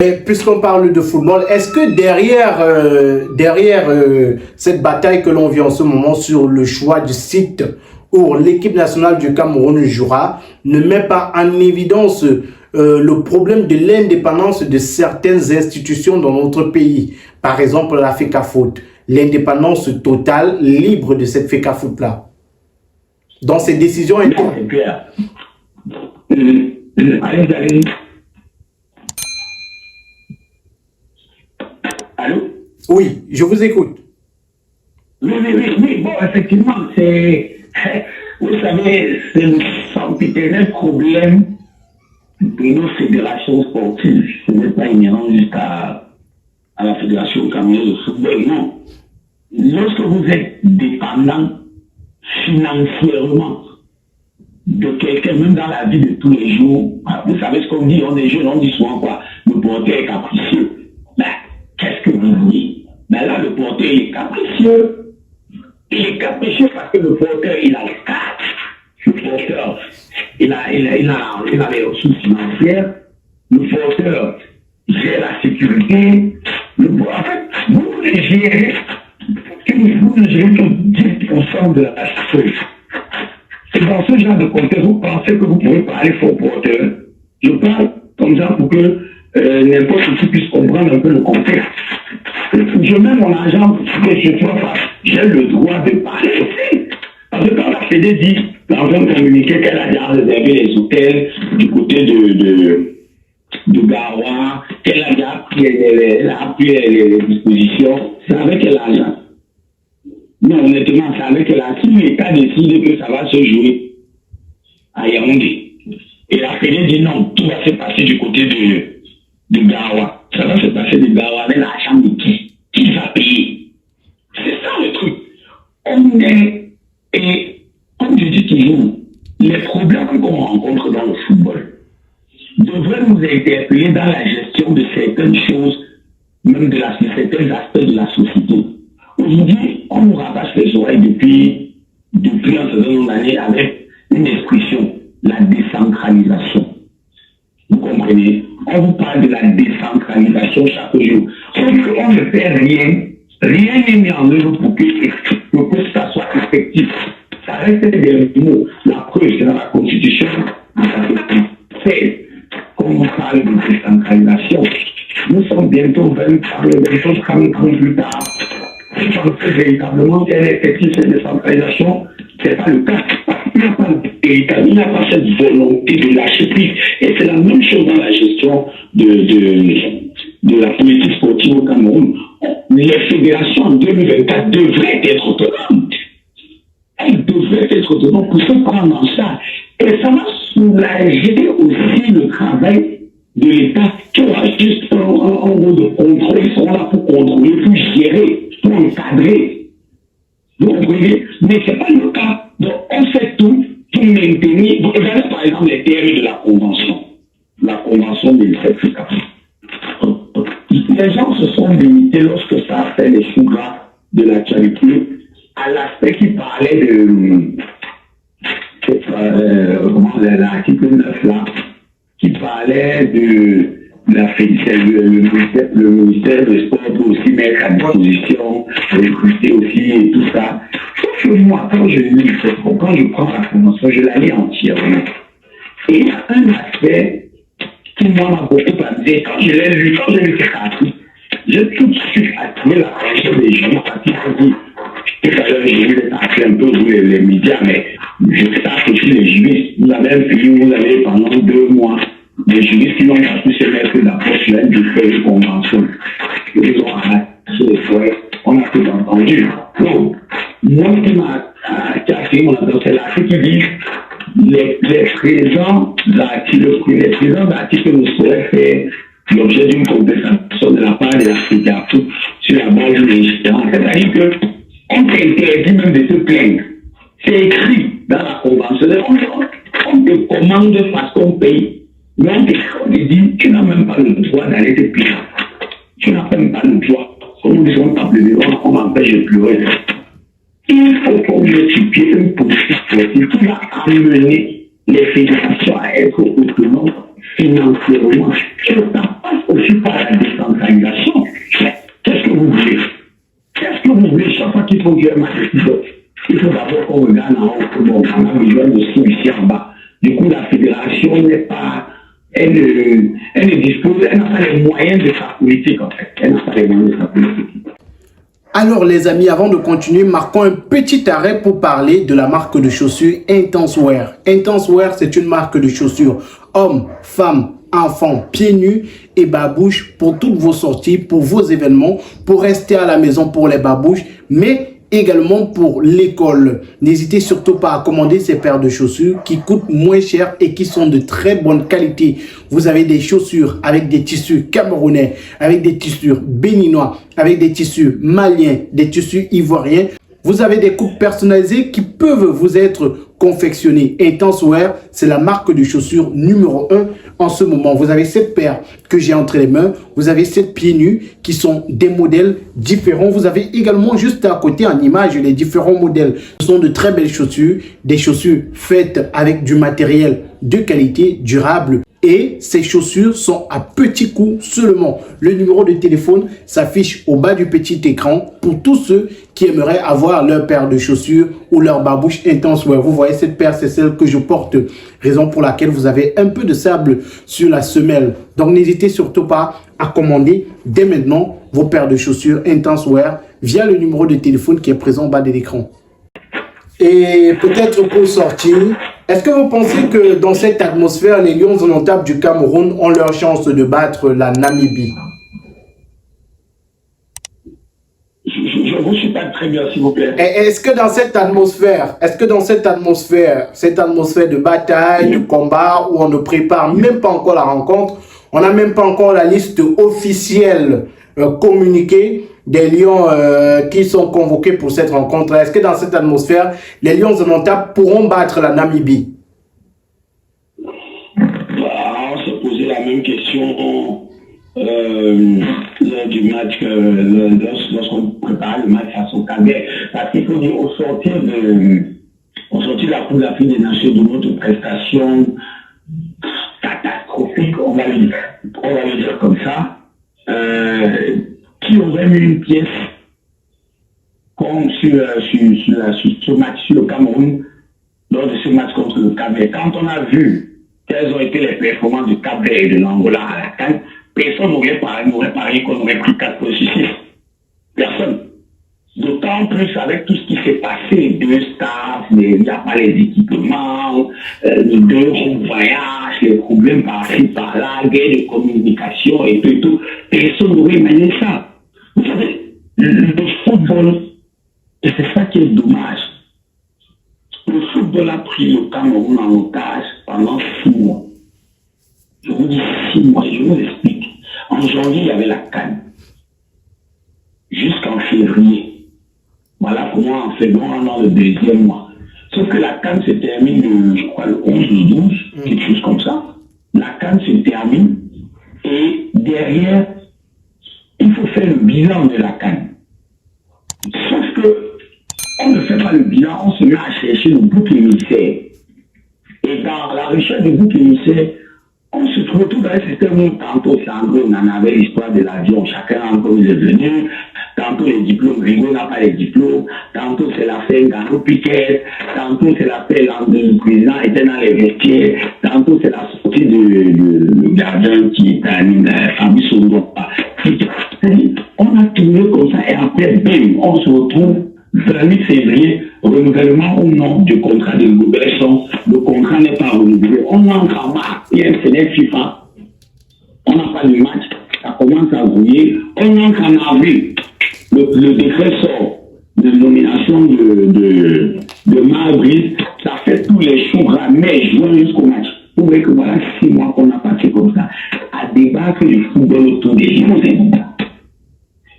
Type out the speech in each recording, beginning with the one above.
Puisqu'on parle de football, est-ce que derrière cette bataille que l'on vit en ce moment sur le choix du site où l'équipe nationale du Cameroun jouera, ne met pas en évidence le problème de l'indépendance de certaines institutions dans notre pays? Par exemple, la FECAFOOT, l'indépendance totale, libre de cette FECAFOOT-là, dans ses décisions internes. C'est clair. Allez. Allô? Oui, je vous écoute. Oui. Bon, effectivement, c'est... Vous savez, c'est le sempiternel problème de nos fédérations sportives. Ce n'est pas inhérent juste à la Fédération camerounaise de football, non. Lorsque vous êtes dépendant financièrement de quelqu'un, même dans la vie de tous les jours, vous savez ce qu'on dit, on est jeunes, on dit souvent quoi, le porteur est capricieux. Mais qu'est-ce que vous dites? Mais là, le porteur est capricieux. Il est capricieux parce que le porteur, il a les cartes. Le porteur, il a les ressources financières. Le porteur gère la sécurité. En fait, vous ne gérez que 10% de la chose. C'est dans ce genre de contexte, vous pensez que vous pouvez parler fort porteur. Je parle comme ça pour que n'importe qui puisse comprendre un peu le contexte. Je mets mon argent que je vois, j'ai le droit de parler aussi. Parce que quand la Fédé dit, l'argent communiqué qu'elle a déjà réservé les hôtels du côté de Garoua, qu'elle a déjà pris les dispositions, c'est avec quel argent? Non, honnêtement, c'est avec quel argent? Si l'État décide que ça va se jouer à Yaoundé, et la Fédé dit non, tout va se passer du côté de Garoua. Ça va se passer de Garoua avec l'argent de qui? Qui va payer? C'est ça le truc. Et comme je dis toujours, les problèmes qu'on rencontre dans le football devraient nous interpeller dans la gestion de certaines choses, même de certains aspects de la société. Aujourd'hui, on nous rabâche les oreilles depuis un certain nombre d'années avec une expression, la décentralisation. Vous comprenez? On vous parle de la décentralisation chaque jour. Sauf qu'on ne fait rien. Rien n'est mis en œuvre pour que ça soit effectif. Ça reste des mots. La preuve, c'est dans la Constitution. C'est qu'on parle de décentralisation. Nous sommes bientôt 30 ans plus tard. Je pense que véritablement, elle est effective cette décentralisation. Ce n'est pas le cas. Il n'y a pas cette volonté de lâcher prise. Et c'est la même chose dans la gestion de la politique sportive au Cameroun. Les fédérations en 2024 devraient être autonomes. Elles devraient être autonomes pour se prendre en charge. Et ça va soulager aussi le travail de l'État qui aura juste un rôle de contrôle. Ils seront là pour contrôler, pour gérer, pour encadrer. Vous comprenez? Mais ce n'est pas le cas. Donc, on fait tout pour maintenir. Vous regardez par exemple les termes de la Convention. La Convention des certificats. Les gens se sont limités lorsque ça a fait les choux-gras de l'actualité à l'aspect qui parlait de l'article 9 là, qui parlait de la le ministère des Sports peut aussi mettre à disposition, recruter aussi et tout ça. Sauf que moi, quand je prends la convention, je la lis entièrement. Et il y a un aspect qui moi m'a beaucoup amusé. Quand je l'ai lu, quand j'ai lu cet article, j'ai tout de suite attiré l'attention des juristes parce qu'ils ont dit, tout à l'heure, j'ai vu un peu les médias, mais je sais aussi les juristes. Vous avez un pays où vous avez pendant 2 mois des juristes qui n'ont pas pu se mettre d'accord sur une différente convention. Ils ont arrêté les fouets, on a tout entendu. Donc, moi, ce qui m'a attiré mon attention, c'est l'article qui dit les présents articles que nous pourraient faire l'objet d'une compensation de la part de la fédération sur la base du législateur. C'est-à-dire qu'on t'interdit même de te plaindre. C'est écrit dans la convention. On te commande parce qu'on paye. Mais on te dit, tu n'as même pas le droit d'aller te plaindre. Tu n'as même pas le droit. Comme nous disons, on m'empêche de pleurer. Il faut qu'on mette sur pied une politique sportive qui va amener les fédérations à être autonomes financièrement, et ça passe aussi par la décentralisation. Qu'est-ce que vous voulez? Qu'est-ce que vous voulez chaque fois qu'il faut dire un match? Il faut d'abord qu'on regarde en haut, bon, on a besoin de ce ici en bas. Du coup, la fédération n'est pas, elle ne dispose, elle n'a pas les moyens de sa politique en fait. Elle n'a pas les moyens de sa politique. Alors les amis, avant de continuer, marquons un petit arrêt pour parler de la marque de chaussures Intense Wear. Intense Wear, c'est une marque de chaussures hommes, femmes, enfants, pieds nus et babouches pour toutes vos sorties, pour vos événements, pour rester à la maison pour les babouches, mais également pour l'école. N'hésitez surtout pas à commander ces paires de chaussures qui coûtent moins cher et qui sont de très bonne qualité. Vous avez des chaussures avec des tissus camerounais, avec des tissus béninois, avec des tissus maliens, des tissus ivoiriens. Vous avez des coupes personnalisées qui peuvent vous être confectionnées. Intense Wear, c'est la marque de chaussures numéro 1 en ce moment. Vous avez cette paire que j'ai entre les mains. Vous avez cette pieds nus qui sont des modèles différents. Vous avez également juste à côté en image les différents modèles. Ce sont de très belles chaussures, des chaussures faites avec du matériel de qualité, durable. Et ces chaussures sont à petit coût seulement. Le numéro de téléphone s'affiche au bas du petit écran pour tous ceux qui aimeraient avoir leur paire de chaussures ou leur babouche Intense Wear. Vous voyez, cette paire, c'est celle que je porte, raison pour laquelle vous avez un peu de sable sur la semelle. Donc, n'hésitez surtout pas à commander dès maintenant vos paires de chaussures Intense Wear via le numéro de téléphone qui est présent au bas de l'écran. Et peut-être pour sortir, est-ce que vous pensez que dans cette atmosphère, les Lions indomptables du Cameroun ont leur chance de battre la Namibie? Je ne vous suis pas très bien, s'il vous plaît. Est-ce que dans cette atmosphère, cette atmosphère de bataille, de combat, où on ne prépare même pas encore la rencontre, on n'a même pas encore la liste officielle communiquée des Lions qui sont convoqués pour cette rencontre. Est-ce que dans cette atmosphère, les Lions indomptables pourront battre la Namibie? On se posait la même question lors du match, lorsqu'on prépare le match face au Cameroun. Parce qu'il faut dire, au sortir de la Coupe d'Afrique des Nations, de notre prestation catastrophique, on va le dire comme ça, qui aurait mis une pièce comme sur ce match, sur le Cameroun, lors de ce match contre le Cameroun. Quand on a vu quelles ont été les performances du Cap-Vert et de l'Angola à la CAN, personne n'aurait parié qu'on aurait pris 4 points sur 6. Personne. D'autant plus avec tout ce qui s'est passé, les deux staffs, il n'y a pas les équipements, les deux voyages, les problèmes par-ci, par-là, guerre de communication et tout. Personne n'aurait imaginé ça. Vous savez, le football, et c'est ça qui est dommage. Le football a pris le Cameroun en otage pendant 6 mois. Je vous dis 6 mois, je vous explique. En janvier, il y avait la CAN. Jusqu'en février. Voilà pour moi, en février, on est dans le 2e mois. Sauf que la CAN se termine, je crois, le 11 ou le 12, quelque chose comme ça. La CAN se termine et derrière, il faut faire le bilan de la CAN. Sauf que on ne fait pas le bilan, on se met à chercher le bouc émissaire. Et dans la recherche du bouc émissaire, on se trouve tout dans un système où tantôt c'est André, on en avait l'histoire de l'avion, chacun en comme il est venu, tantôt les diplômes, Ringo n'a pas les diplômes, tantôt c'est l'affaire Gano Piquet, tantôt c'est l'affaire le président était dans les vestiaires, tantôt c'est la sortie du gardien qui est à Fabrice Ondopa. On a tourné comme ça et après, bim, on se retrouve 28 février, renouvellement ou non du contrat de Gouberson. Le contrat n'est pas renouvelé. On entre en mars, il y a un fenêtre FIFA. On n'a pas de match, ça commence à brouiller. On entre en avril, le décret sort de nomination de Marbrice. Ça fait tous les jours, mai, juin jusqu'au match. Vous voyez que voilà 6 mois qu'on a passé comme ça à débattre du football autour des Lions.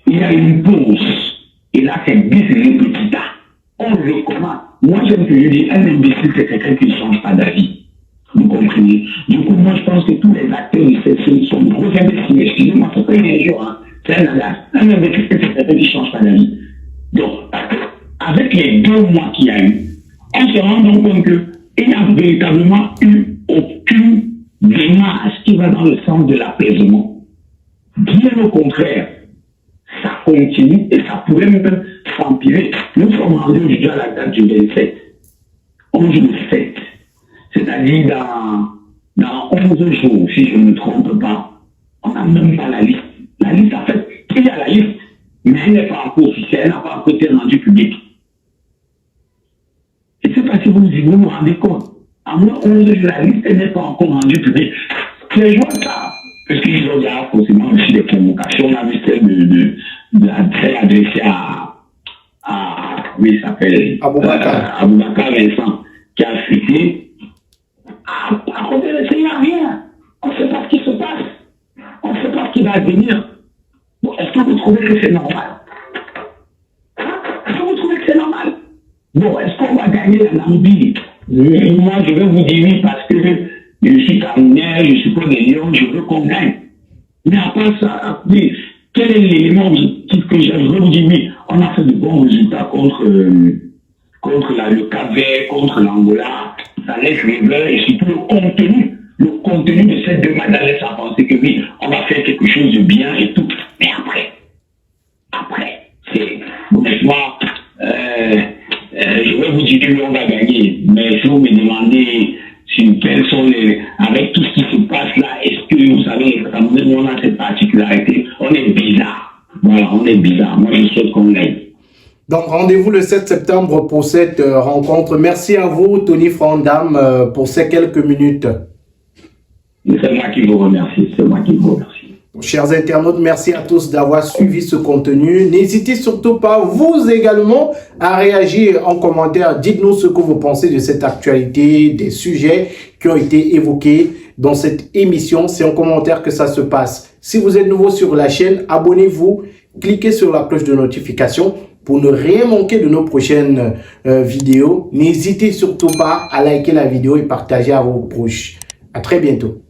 Il y a une pause. Et là, c'est bis les petits tas. On recommande. Moi, j'aime que je dis, un imbécile, c'est quelqu'un qui ne change pas d'avis. Vous comprenez? Du coup, moi, je pense que tous les acteurs de cette série sont de gros imbéciles. Excusez-moi, c'est pas une injure, hein. C'est un adage. Un imbécile, c'est quelqu'un qui ne change pas d'avis. Donc, avec les 2 mois qu'il y a eu, on se rend donc compte qu'il n'y a véritablement eu aucune démarche qui va dans le sens de l'apaisement. Bien au contraire, ça continue et ça pourrait même s'empirer. Nous sommes rendus aujourd'hui à la date du 27, 11 du 7, c'est-à-dire dans 11 jours, si je ne me trompe pas. On n'a même pas la liste. La liste, en fait, il y a la liste, mais elle n'est pas encore officielle, elle n'a pas encore été rendue publique. Je ne sais pas si vous vous rendez compte. À moins 11 jours, la liste n'est pas encore rendue publique. Les gens savent, parce qu'ils ont déjà forcément aussi des convocations. On a vu celle adressée oui, il s'appelle Aboubakar Vincent, qui a fuité. À côté de ça, il n'y a rien. On ne sait pas ce qui se passe. On ne sait pas ce qui va venir. Bon, est-ce que vous trouvez que c'est normal? Est-ce que vous trouvez que c'est normal? Bon, est-ce qu'on va gagner la Namibie? Moi, je vais vous dire oui parce que je suis Camerounais, je suis pas des Lions, je veux qu'on gagne. Mais à part ça, oui, quel est l'élément objectif que je veux vous dire oui? On a fait de bons résultats contre le Cap-Vert, contre l'Angola, ça laisse rêveur et surtout le contenu de ces deux matchs laisse à penser que oui, on va faire quelque chose de bien et tout. Mais après, c'est honnêtement, je vais vous dire que on va gagner. Mais si vous me demandez quels sont avec tout ce qui se passe là, est-ce que vous savez, on a cette particularité, on est bizarre. Voilà, on est bizarre. Moi, je souhaite qu'on gagne. Donc, rendez-vous le 7 septembre pour cette rencontre. Merci à vous, Tony Frandam, pour ces quelques minutes. C'est moi qui vous remercie. C'est moi qui vous remercie. Chers internautes, merci à tous d'avoir suivi ce contenu. N'hésitez surtout pas, vous également, à réagir en commentaire. Dites-nous ce que vous pensez de cette actualité, des sujets qui ont été évoqués dans cette émission. C'est en commentaire que ça se passe. Si vous êtes nouveau sur la chaîne, abonnez-vous, cliquez sur la cloche de notification pour ne rien manquer de nos prochaines vidéos. N'hésitez surtout pas à liker la vidéo et partager à vos proches. À très bientôt.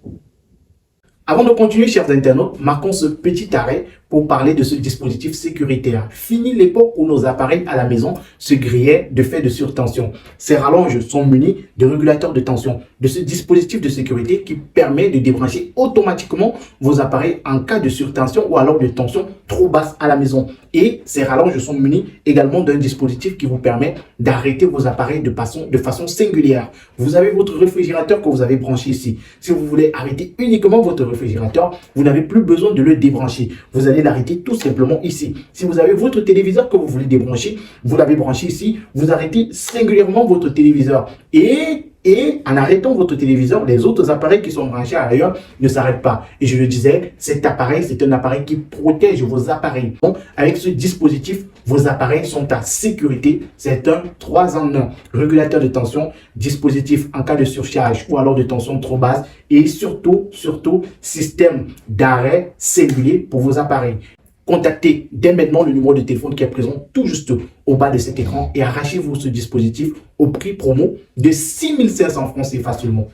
Avant de continuer, chers internautes, marquons ce petit arrêt pour parler de ce dispositif sécuritaire. Fini l'époque où nos appareils à la maison se grillaient de fait de surtension. Ces rallonges sont munis de régulateurs de tension, de ce dispositif de sécurité qui permet de débrancher automatiquement vos appareils en cas de surtension ou alors de tension trop basse à la maison. Et ces rallonges sont munis également d'un dispositif qui vous permet d'arrêter vos appareils de façon singulière. Vous avez votre réfrigérateur que vous avez branché ici. Si vous voulez arrêter uniquement votre réfrigérateur, vous n'avez plus besoin de le débrancher. Vous allez l'arrêter tout simplement ici. Si vous avez votre téléviseur que vous voulez débrancher, vous l'avez branché ici, vous arrêtez singulièrement votre téléviseur. Et en arrêtant votre téléviseur, les autres appareils qui sont branchés ailleurs ne s'arrêtent pas. Et je le disais, cet appareil, c'est un appareil qui protège vos appareils. Donc, avec ce dispositif, vos appareils sont à sécurité. C'est un 3 en 1. Régulateur de tension, dispositif en cas de surcharge ou alors de tension trop basse. Et surtout, système d'arrêt singulier pour vos appareils. Contactez dès maintenant le numéro de téléphone qui est présent tout juste au bas de cet écran et arrachez-vous ce dispositif au prix promo de 6 500 francs CFA seulement.